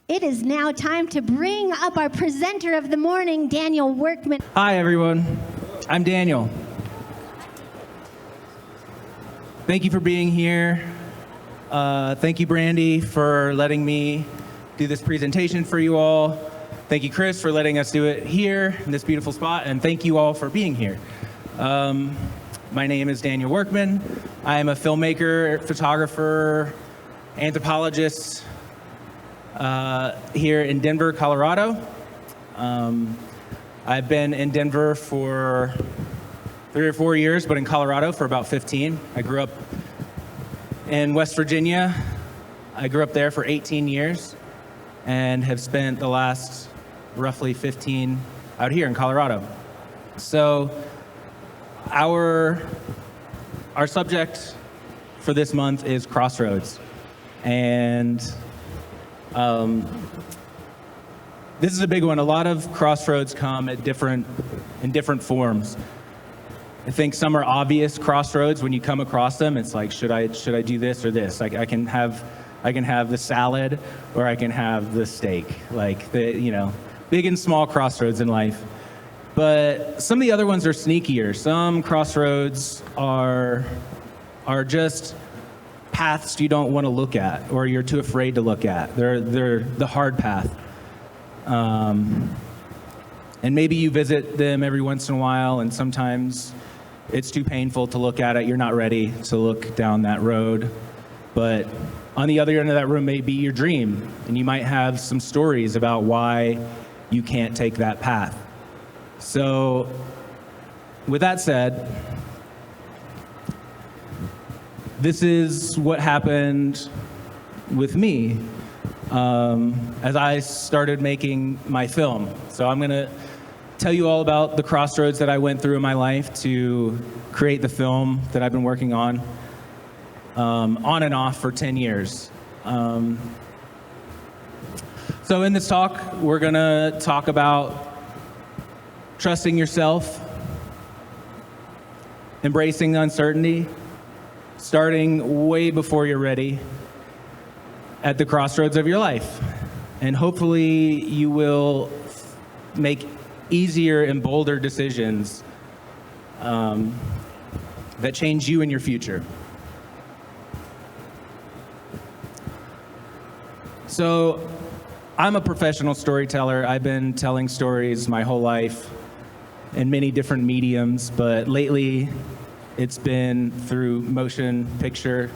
It is now time to bring up our presenter of the morning, Daniel Workman. Hi, everyone. I'm Daniel. Thank you for being here. Thank you, Brandy, for letting me do this presentation for you all. Thank you, Chris, for letting us do it here in this beautiful spot. And thank you all for being here. My name is Daniel Workman. I am a filmmaker, photographer, anthropologist here in Denver, Colorado. I've been in Denver for 3 or 4 years, but in Colorado for about 15. I grew up in West Virginia. I grew up there for 18 years and have spent the last roughly 15 out here in Colorado. So our subject for this month is Crossroads. And this is a big one. A lot of crossroads come in different forms. I think some are obvious crossroads. When you come across them, it's like, should I do this or this? Like I can have the salad or I can have the steak. Like big and small crossroads in life. But some of the other ones are sneakier. Some crossroads are just paths you don't want to look at or you're too afraid to look at. They're the hard path. And maybe you visit them every once in a while, and sometimes it's too painful to look at it. You're not ready to look down that road. But on the other end of that road may be your dream, and you might have some stories about why you can't take that path. So with that said, this is what happened with me as I started making my film. So I'm going to tell you all about the crossroads that I went through in my life to create the film that I've been working on and off for 10 years. So in this talk, we're going to talk about trusting yourself, embracing uncertainty, starting way before you're ready at the crossroads of your life. And hopefully you will make easier and bolder decisions that change you and your future. So I'm a professional storyteller. I've been telling stories my whole life in many different mediums, but lately it's been through motion picture.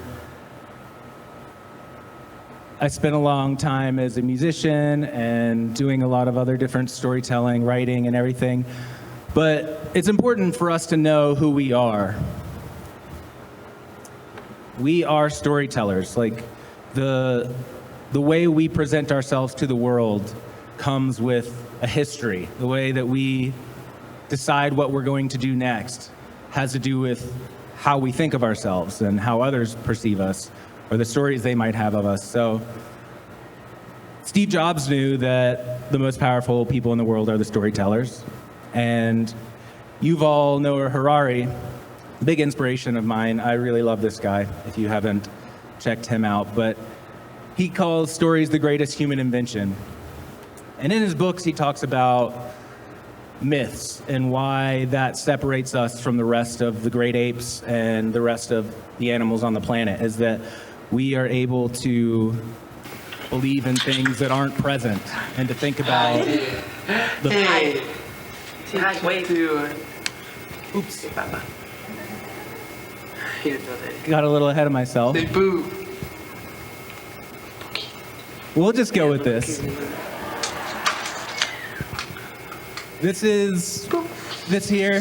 I spent a long time as a musician and doing a lot of other different storytelling, writing, and everything. But it's important for us to know who we are. We are storytellers. Like the way we present ourselves to the world comes with a history. The way that we decide what we're going to do next has to do with how we think of ourselves and how others perceive us, or the stories they might have of us. So Steve Jobs knew that the most powerful people in the world are the storytellers. And Yuval Noah Harari, big inspiration of mine. I really love this guy, if you haven't checked him out. But he calls stories the greatest human invention. And in his books, he talks about myths and why that separates us from the rest of the great apes and the rest of the animals on the planet, is that we are able to believe in things that aren't present and to think about the... Wait. Oops. Got a little ahead of myself. We'll just go with this. This here.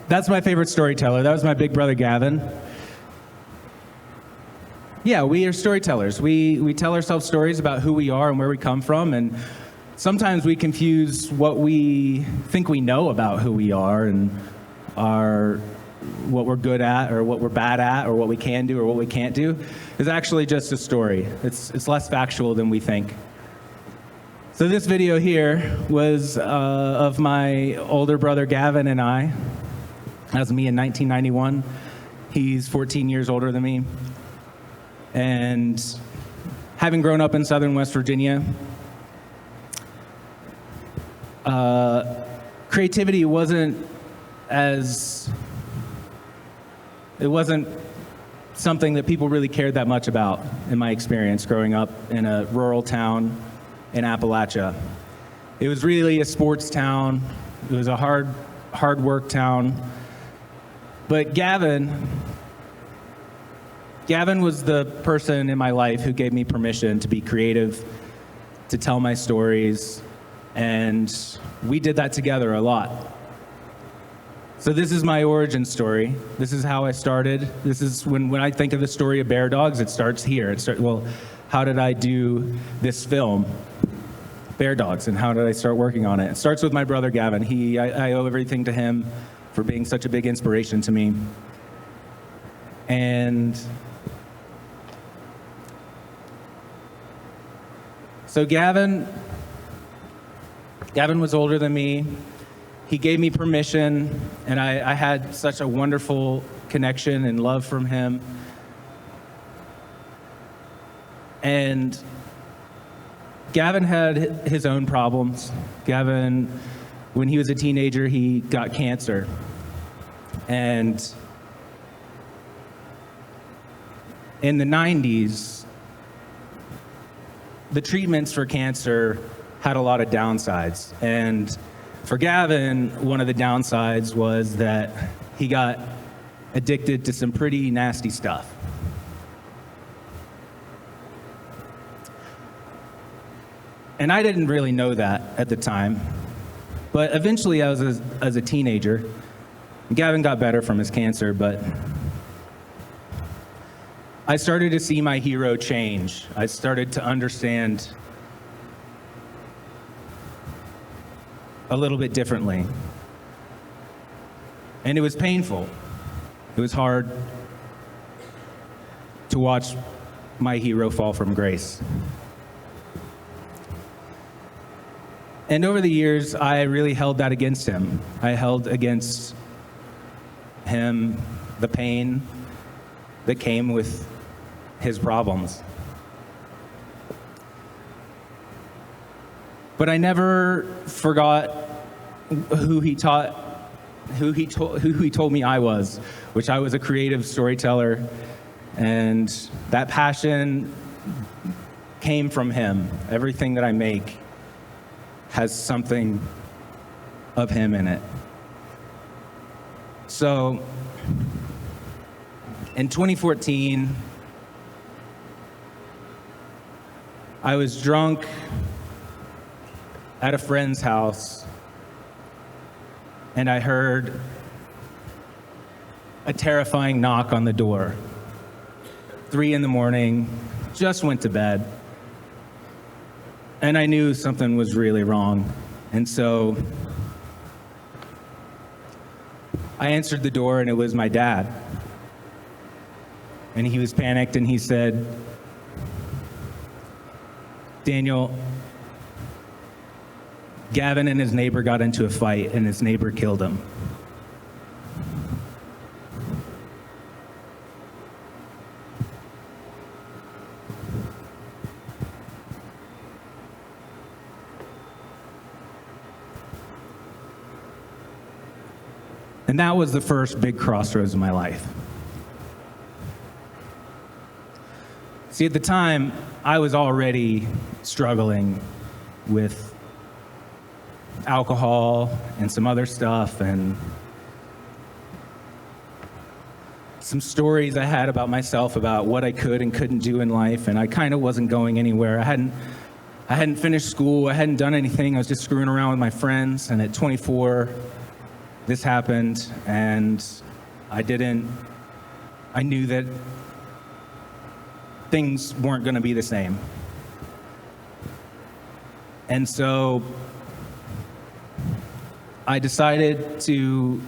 That's my favorite storyteller. That was my big brother, Gavin. Yeah, we are storytellers. We tell ourselves stories about who we are and where we come from, and sometimes we confuse what we think we know about who we are and what we're good at or what we're bad at or what we can do or what we can't do is actually just a story. It's less factual than we think. So this video here was of my older brother Gavin and I. That was me in 1991. He's 14 years older than me. And having grown up in southern West Virginia, creativity wasn't something that people really cared that much about in my experience growing up in a rural town in Appalachia. It was really a sports town. It was a hard work town. But Gavin was the person in my life who gave me permission to be creative, to tell my stories, and we did that together a lot. So this is my origin story. This is how I started. This is when I think of the story of Bear Dogs, it starts here. Well, how did I do this film, Bear Dogs, and how did I start working on it? It starts with my brother Gavin. I owe everything to him for being such a big inspiration to me. And so Gavin was older than me. He gave me permission, and I had such a wonderful connection and love from him. And Gavin had his own problems. Gavin, when he was a teenager, he got cancer. And in the 90s, the treatments for cancer had a lot of downsides. And for Gavin, one of the downsides was that he got addicted to some pretty nasty stuff. And I didn't really know that at the time. But eventually, as a teenager, Gavin got better from his cancer, but I started to see my hero change. I started to understand a little bit differently. And it was painful. It was hard to watch my hero fall from grace. And over the years, I really held that against him. I held against him the pain that came with his problems. But I never forgot who he told me I was, which I was a creative storyteller, and that passion came from him. Everything that I make has something of him in it. So in 2014, I was drunk at a friend's house, and I heard a terrifying knock on the door. 3 a.m, just went to bed. And I knew something was really wrong. And so I answered the door, and it was my dad. And he was panicked, and he said, "Daniel, Gavin and his neighbor got into a fight, and his neighbor killed him." And that was the first big crossroads in my life. See, at the time, I was already struggling with alcohol and some other stuff, and some stories I had about myself, about what I could and couldn't do in life, and I kind of wasn't going anywhere. I hadn't finished school, I hadn't done anything, I was just screwing around with my friends, and at 24, this happened, and I knew that things weren't going to be the same. And so I decided to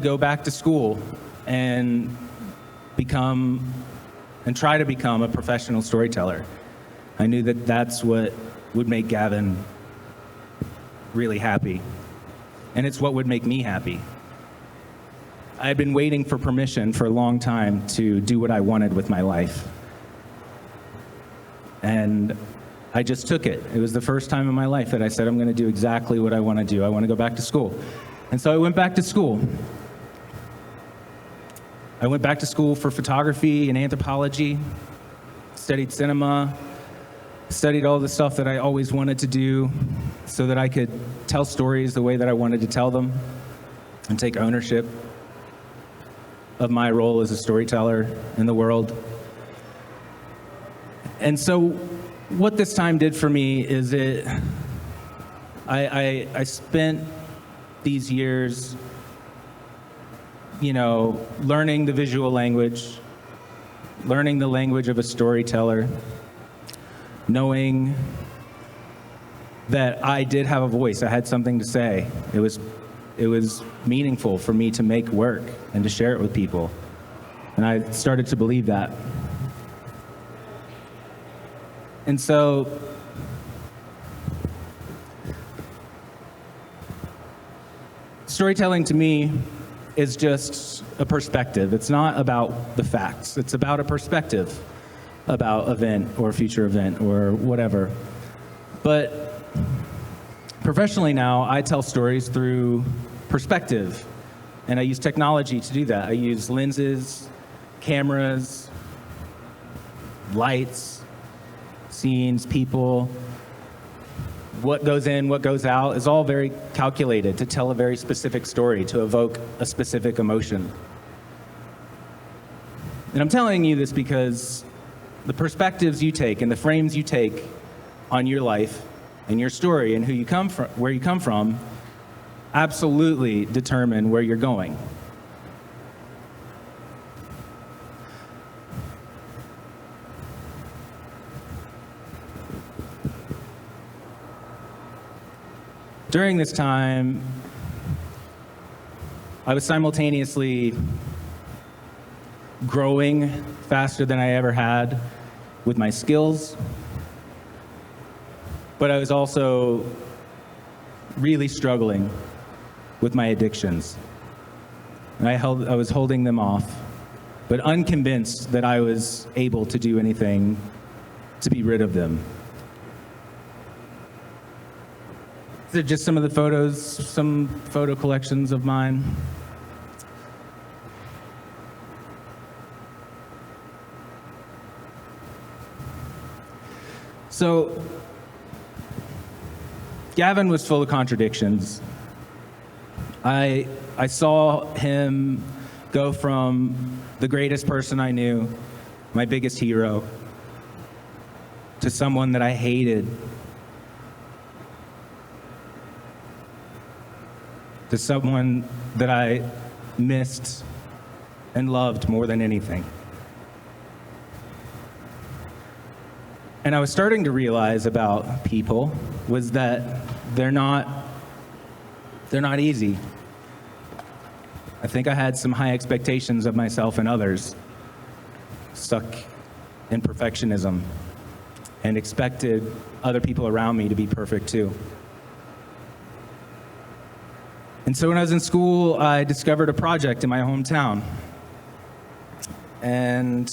go back to school and try to become a professional storyteller. I knew that that's what would make Gavin really happy, and it's what would make me happy. I had been waiting for permission for a long time to do what I wanted with my life. And I just took it. It was the first time in my life that I said, I'm going to do exactly what I want to do. I want to go back to school. And so I went back to school. I went back to school for photography and anthropology, studied cinema, studied all the stuff that I always wanted to do so that I could tell stories the way that I wanted to tell them and take ownership of my role as a storyteller in the world. And so what this time did for me is I spent these years, learning the visual language, learning the language of a storyteller, knowing that I did have a voice. I had something to say. It was meaningful for me to make work and to share it with people. And I started to believe that. And so storytelling to me is just a perspective. It's not about the facts. It's about a perspective about event or future event or whatever. But professionally now, I tell stories through perspective, and I use technology to do that. I use lenses, cameras, lights, scenes, people. What goes in, what goes out is all very calculated to tell a very specific story, to evoke a specific emotion. And I'm telling you this because the perspectives you take and the frames you take on your life and your story and where you come from absolutely determine where you're going. During this time, I was simultaneously growing faster than I ever had with my skills, but I was also really struggling with my addictions. And I was holding them off, but unconvinced that I was able to do anything to be rid of them. These are just some of the photos, some photo collections of mine. So, Gavin was full of contradictions. I saw him go from the greatest person I knew, my biggest hero, to someone that I hated, to someone that I missed and loved more than anything. And I was starting to realize about people was that they're not easy. I think I had some high expectations of myself and others, stuck in perfectionism, and expected other people around me to be perfect too. And so when I was in school, I discovered a project in my hometown. And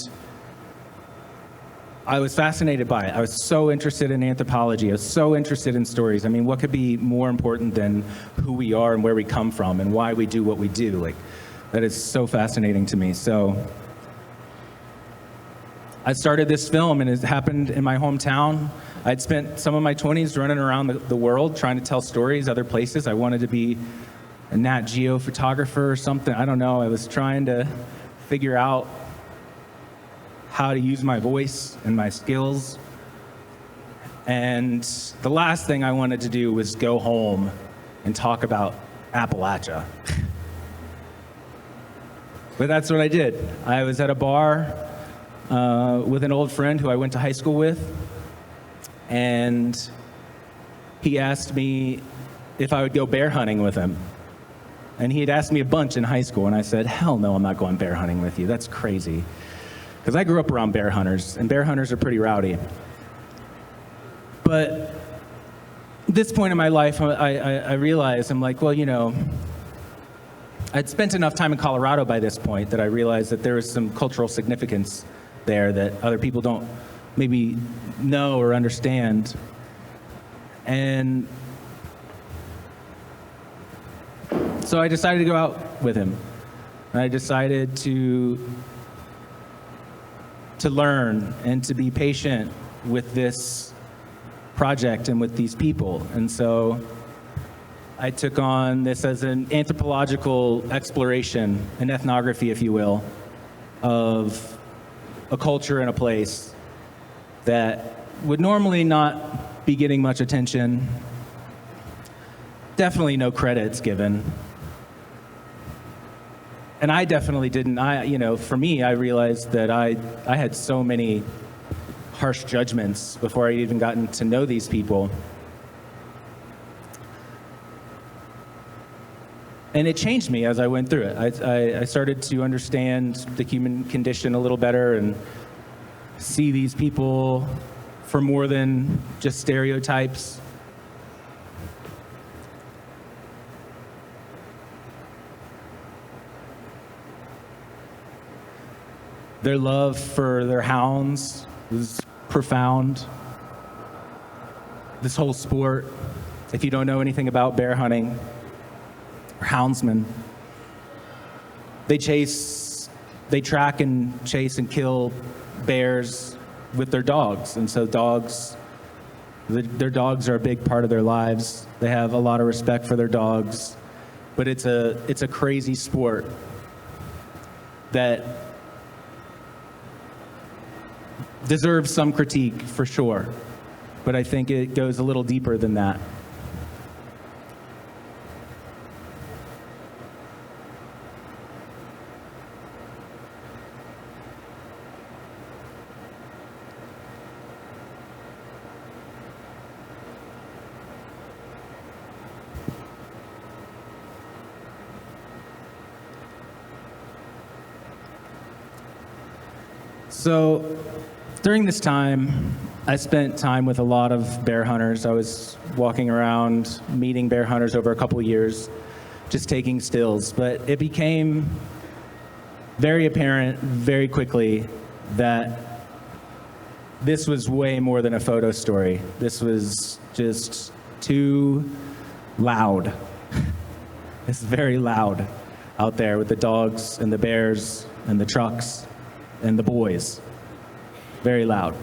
I was fascinated by it. I was so interested in anthropology. I was so interested in stories. I mean, what could be more important than who we are and where we come from and why we do what we do? Like, that is so fascinating to me. So I started this film, and it happened in my hometown. I'd spent some of my 20s running around the world trying to tell stories other places. I wanted to be a Nat Geo photographer or something. I don't know. I was trying to figure out how to use my voice and my skills. And the last thing I wanted to do was go home and talk about Appalachia. But that's what I did. I was at a bar with an old friend who I went to high school with, and he asked me if I would go bear hunting with him. And he had asked me a bunch in high school, and I said, hell no, I'm not going bear hunting with you. That's crazy. Because I grew up around bear hunters, and bear hunters are pretty rowdy. But at this point in my life, I realized, I'm like, well, I'd spent enough time in Colorado by this point that I realized that there was some cultural significance there that other people don't maybe know or understand. And so I decided to go out with him. And I decided to learn and to be patient with this project and with these people. And so I took on this as an anthropological exploration, an ethnography, if you will, of a culture and a place that would normally not be getting much attention. Definitely no credits given. And I definitely didn't. For me, I realized that I had so many harsh judgments before I'd even gotten to know these people. And it changed me as I went through it. I started to understand the human condition a little better and see these people for more than just stereotypes. Their love for their hounds was profound. This whole sport, if you don't know anything about bear hunting, or houndsmen, they track and chase and kill bears with their dogs. And so their dogs are a big part of their lives. They have a lot of respect for their dogs, but it's a crazy sport that deserves some critique for sure, but I think it goes a little deeper than that. So during this time, I spent time with a lot of bear hunters. I was walking around, meeting bear hunters over a couple of years, just taking stills. But it became very apparent very quickly that this was way more than a photo story. This was just too loud. It's very loud out there with the dogs and the bears and the trucks and the boys. Very loud.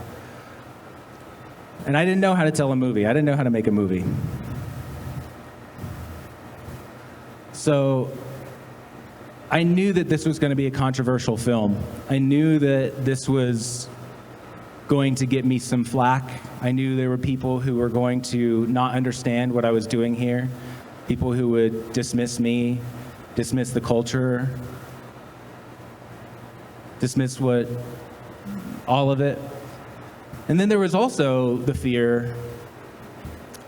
And I didn't know how to tell a movie. I didn't know how to make a movie. So I knew that this was going to be a controversial film. I knew that this was going to get me some flack. I knew there were people who were going to not understand what I was doing here, people who would dismiss me, dismiss the culture, dismiss all of it. And then there was also the fear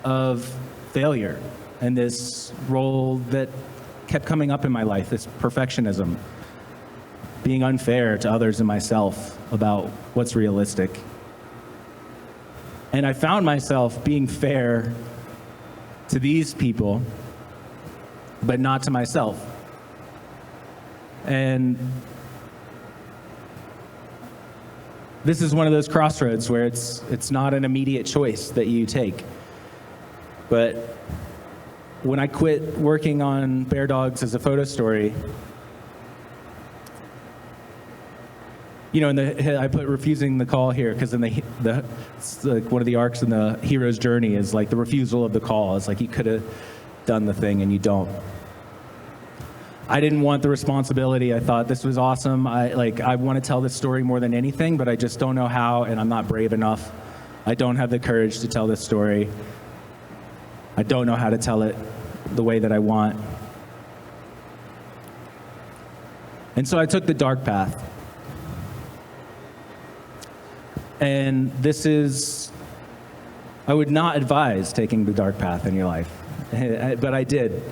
of failure and this role that kept coming up in my life, this perfectionism, being unfair to others and myself about what's realistic. And I found myself being fair to these people, but not to myself. And this is one of those crossroads where it's not an immediate choice that you take. But when I quit working on bear dogs as a photo story, and I put refusing the call here because in it's like one of the arcs in the hero's journey is like the refusal of the call. It's like you could have done the thing and you don't. I didn't want the responsibility. I thought this was awesome. I want to tell this story more than anything, but I just don't know how, and I'm not brave enough. I don't have the courage to tell this story. I don't know how to tell it the way that I want. And so I took the dark path. And I would not advise taking the dark path in your life, but I did.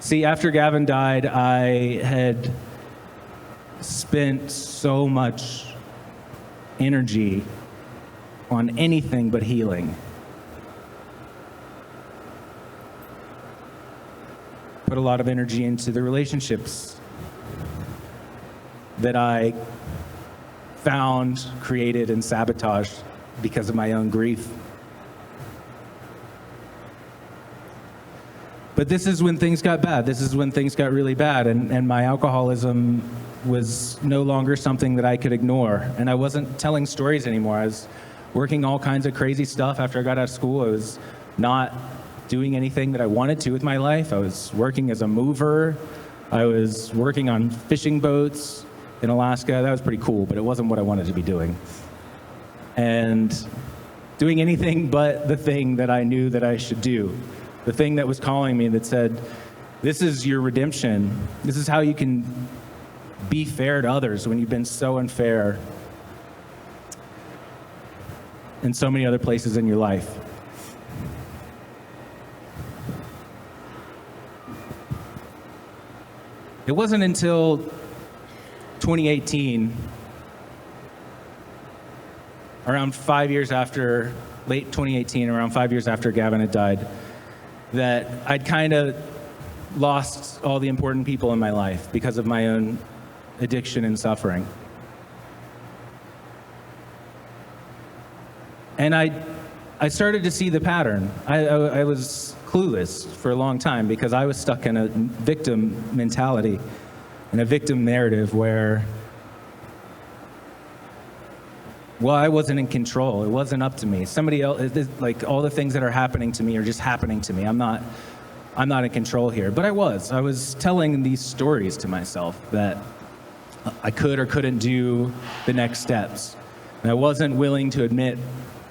See, after Gavin died, I had spent so much energy on anything but healing. put a lot of energy into the relationships that I found, created, and sabotaged because of my own grief. But this is when things got bad. This is when things got really bad, and my alcoholism was no longer something that I could ignore. And I wasn't telling stories anymore. I was working all kinds of crazy stuff after I got out of school. I was not doing anything that I wanted to with my life. I was working as a mover. I was working on fishing boats in Alaska. That was pretty cool, but it wasn't what I wanted to be doing. And doing anything but the thing that I knew that I should do. The thing that was calling me, that said, this is your redemption. This is how you can be fair to others when you've been so unfair in so many other places in your life. It wasn't until 2018, around 5 years after, late 2018, around 5 years after Gavin had died, that I'd kind of lost all the important people in my life because of my own addiction and suffering. And I started to see the pattern. I was clueless for a long time because I was stuck in a victim mentality, in a victim narrative where, well, I wasn't in control. It wasn't up to me. Somebody else, like all the things that are happening to me are just happening to me. I'm not in control here. But I was telling these stories to myself that I could or couldn't do the next steps. And I wasn't willing to admit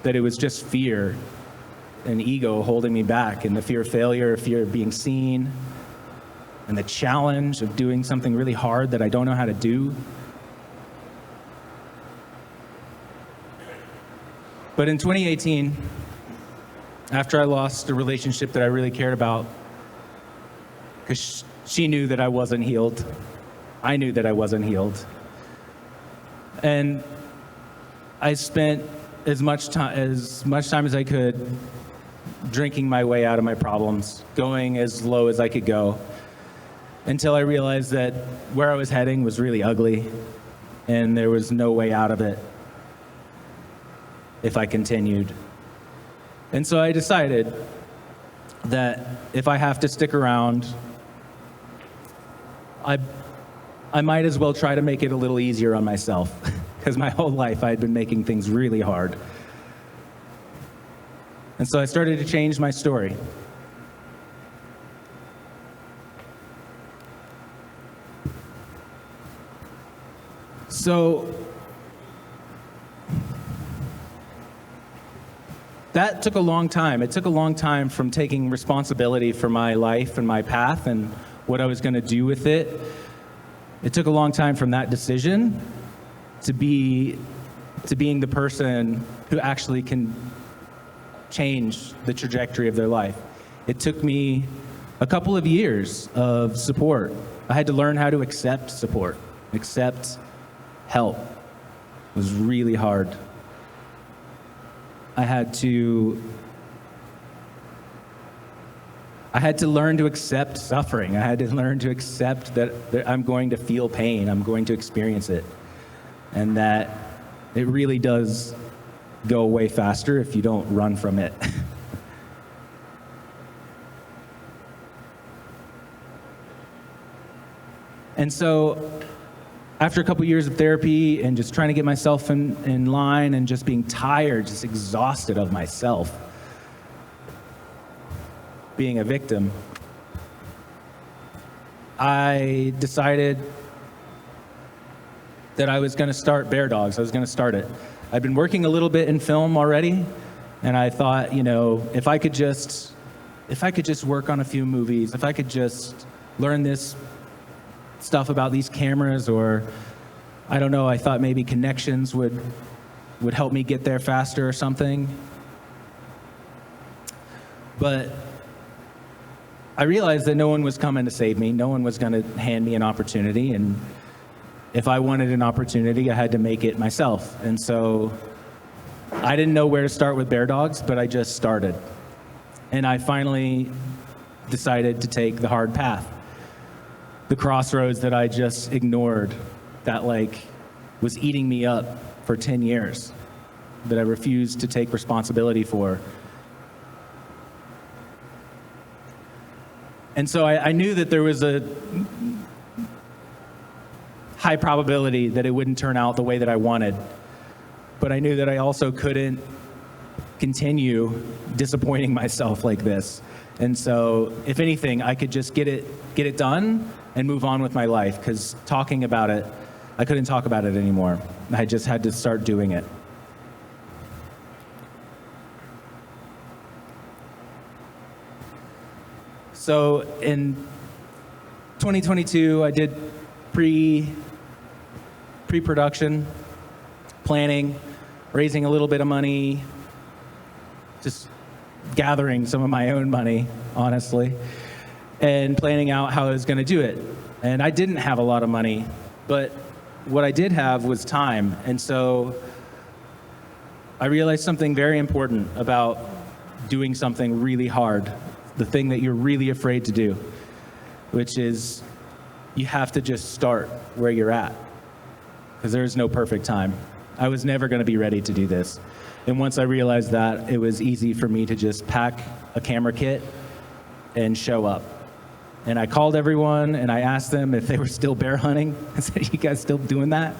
that it was just fear and ego holding me back, and the fear of failure, fear of being seen, and the challenge of doing something really hard that I don't know how to do. But in 2018, after I lost a relationship that I really cared about, because she knew that I wasn't healed, I knew that I wasn't healed, and I spent as much time as I could drinking my way out of my problems, going as low as I could go, until I realized that where I was heading was really ugly, and there was no way out of it if I continued. And so I decided that if I have to stick around, I might as well try to make it a little easier on myself, because my whole life I had been making things really hard. And so I started to change my story. So that took a long time. It took a long time from taking responsibility for my life and my path and what I was going to do with it. It took a long time from that decision to being the person who actually can change the trajectory of their life. It took me a couple of years of support. I had to learn how to accept support, accept help. It was really hard. I had to learn to accept suffering. I had to learn to accept that I'm going to feel pain. I'm going to experience it. And that it really does go away faster if you don't run from it. And so after a couple years of therapy and just trying to get myself in line and just being tired, just exhausted of myself, being a victim, I decided that I was going to start Bear Dogs. I was going to start it. I'd been working a little bit in film already, and I thought, if I could just work on a few movies, if I could just learn this stuff about these cameras, or I don't know, I thought maybe connections would help me get there faster or something. But I realized that no one was coming to save me. No one was going to hand me an opportunity, and if I wanted an opportunity, I had to make it myself. And so I didn't know where to start with Bear Dogs, but I just started. And I finally decided to take the hard path. The crossroads that I just ignored, that like was eating me up for 10 years, that I refused to take responsibility for. And so I knew that there was a high probability that it wouldn't turn out the way that I wanted. But I knew that I also couldn't continue disappointing myself like this. And so, if anything, I could just get it done and move on with my life, because talking about it, I couldn't talk about it anymore. I just had to start doing it. So in 2022, I did pre-production, planning, raising a little bit of money, just gathering some of my own money, honestly, and planning out how I was going to do it. And I didn't have a lot of money, but what I did have was time. And so I realized something very important about doing something really hard, the thing that you're really afraid to do, which is you have to just start where you're at, because there is no perfect time. I was never going to be ready to do this. And once I realized that, it was easy for me to just pack a camera kit and show up. And I called everyone and I asked them if they were still bear hunting. I said, "You guys still doing that?"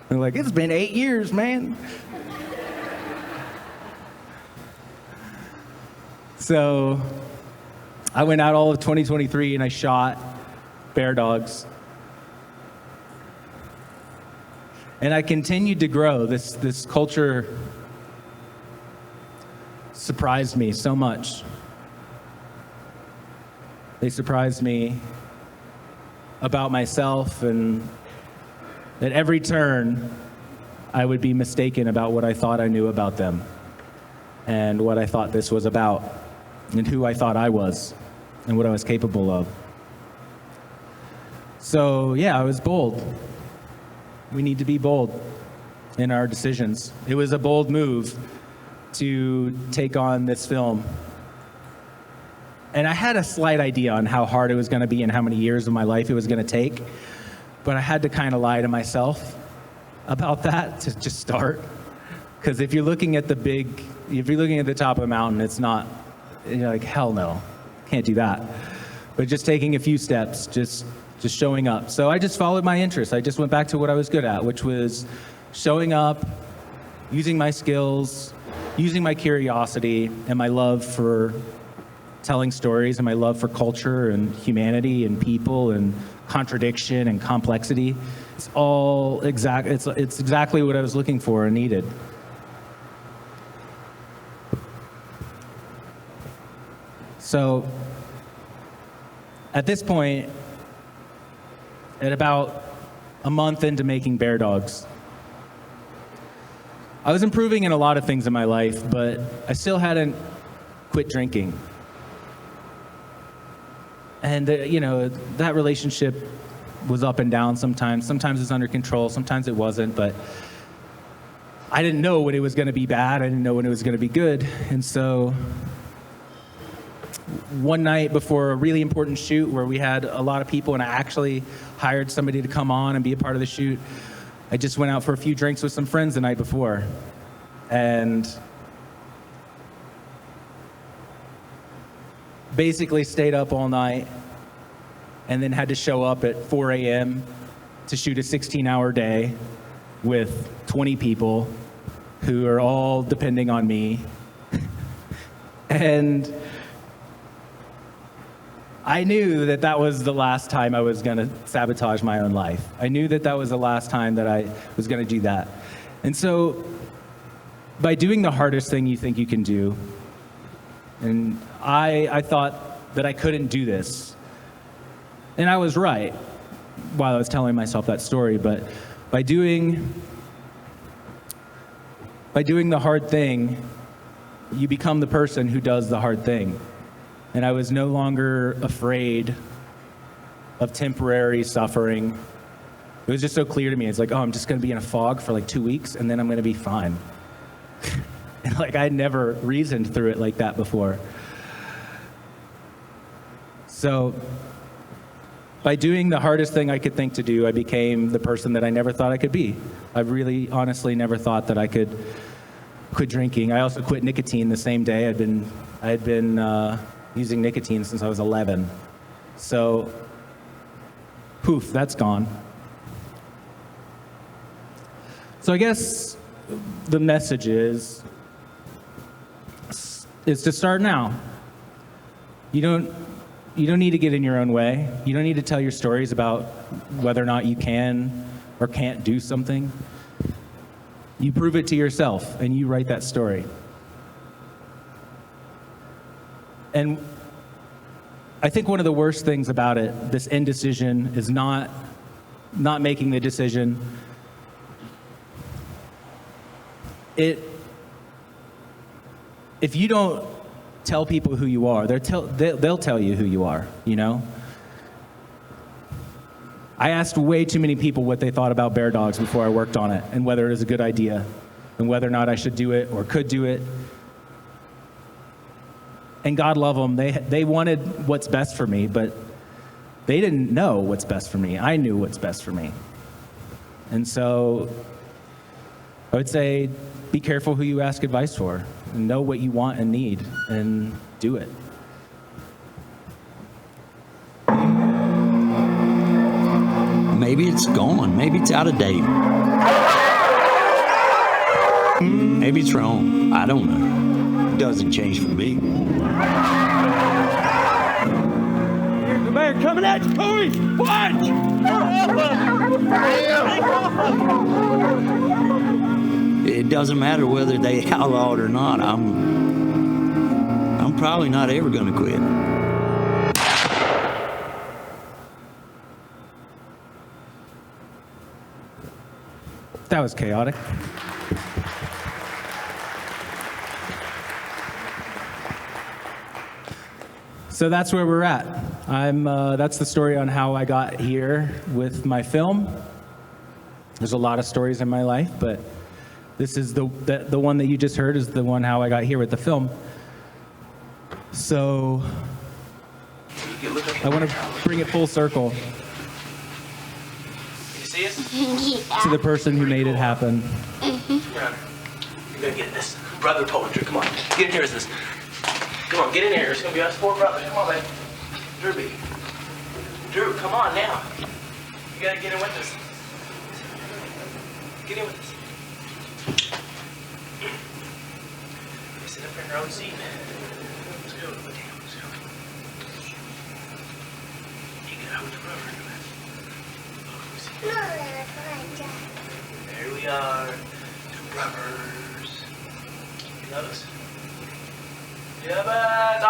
They're like, "It's been 8 years, man." So I went out all of 2023 and I shot bear dogs. And I continued to grow. This culture surprised me so much. They surprised me about myself, and at every turn, I would be mistaken about what I thought I knew about them and what I thought this was about and who I thought I was and what I was capable of. So yeah, I was bold. We need to be bold in our decisions. It was a bold move to take on this film. And I had a slight idea on how hard it was going to be and how many years of my life it was going to take, but I had to kind of lie to myself about that to just start. Because if you're looking at if you're looking at the top of the mountain, it's not, you're like, hell no, can't do that. But just taking a few steps, just showing up. So I just followed my interests. I just went back to what I was good at, which was showing up, using my skills, using my curiosity and my love for telling stories and my love for culture and humanity and people and contradiction and complexity. It's all it's exactly what I was looking for and needed. So at this point, at about a month into making Bear Dogs, I was improving in a lot of things in my life, but I still hadn't quit drinking. And, that relationship was up and down sometimes. Sometimes it was under control, sometimes it wasn't, but I didn't know when it was going to be bad. I didn't know when it was going to be good. And so one night before a really important shoot where we had a lot of people and I actually hired somebody to come on and be a part of the shoot, I just went out for a few drinks with some friends the night before. And basically stayed up all night and then had to show up at 4 a.m. to shoot a 16-hour day with 20 people who are all depending on me. And I knew that that was the last time I was going to sabotage my own life. I knew that that was the last time that I was going to do that. And so by doing the hardest thing you think you can do, and I thought that I couldn't do this. And I was right while I was telling myself that story, but by doing the hard thing, you become the person who does the hard thing. And I was no longer afraid of temporary suffering. It was just so clear to me. It's like, oh, I'm just going to be in a fog for like 2 weeks, and then I'm going to be fine. And like, I'd never reasoned through it like that before. So by doing the hardest thing I could think to do, I became the person that I never thought I could be. I really honestly never thought that I could quit drinking. I also quit nicotine the same day. I had been using nicotine since I was 11. So, poof, that's gone. So I guess the message is to start now. You don't need to get in your own way. You don't need to tell your stories about whether or not you can or can't do something. You prove it to yourself, and you write that story. And I think one of the worst things about it, this indecision, is not making the decision. If you don't tell people who you are, they'll tell you who you are, you know? I asked way too many people what they thought about Bear Dogs before I worked on it, and whether it was a good idea, and whether or not I should do it or could do it. And God love them, they wanted what's best for me, but they didn't know what's best for me. I knew what's best for me. And so I would say, be careful who you ask advice for, and know what you want and need, and do it. Maybe it's gone. Maybe it's out of date. Maybe it's wrong. I don't know. It doesn't change for me. Here's the bear coming at you, boys! Watch! It doesn't matter whether they outlaw it or not. I'm probably not ever going to quit. That was chaotic. So that's where we're at. That's the story on how I got here with my film. There's a lot of stories in my life, but this is the one that you just heard is the one how I got here with the film. So I want to bring it full circle You see us? to the person who made it happen. You're gonna get this. Brother poetry. Come on. Get in here with this. Come on, get in here. It's gonna be us four brothers. Come on, baby. Drew, come on now. You gotta get in with us. Get in with us. You sit up in your own seat. Let's go. Let's go. You gotta hold your brother. There we are. Two brothers. You love us? Yeah, but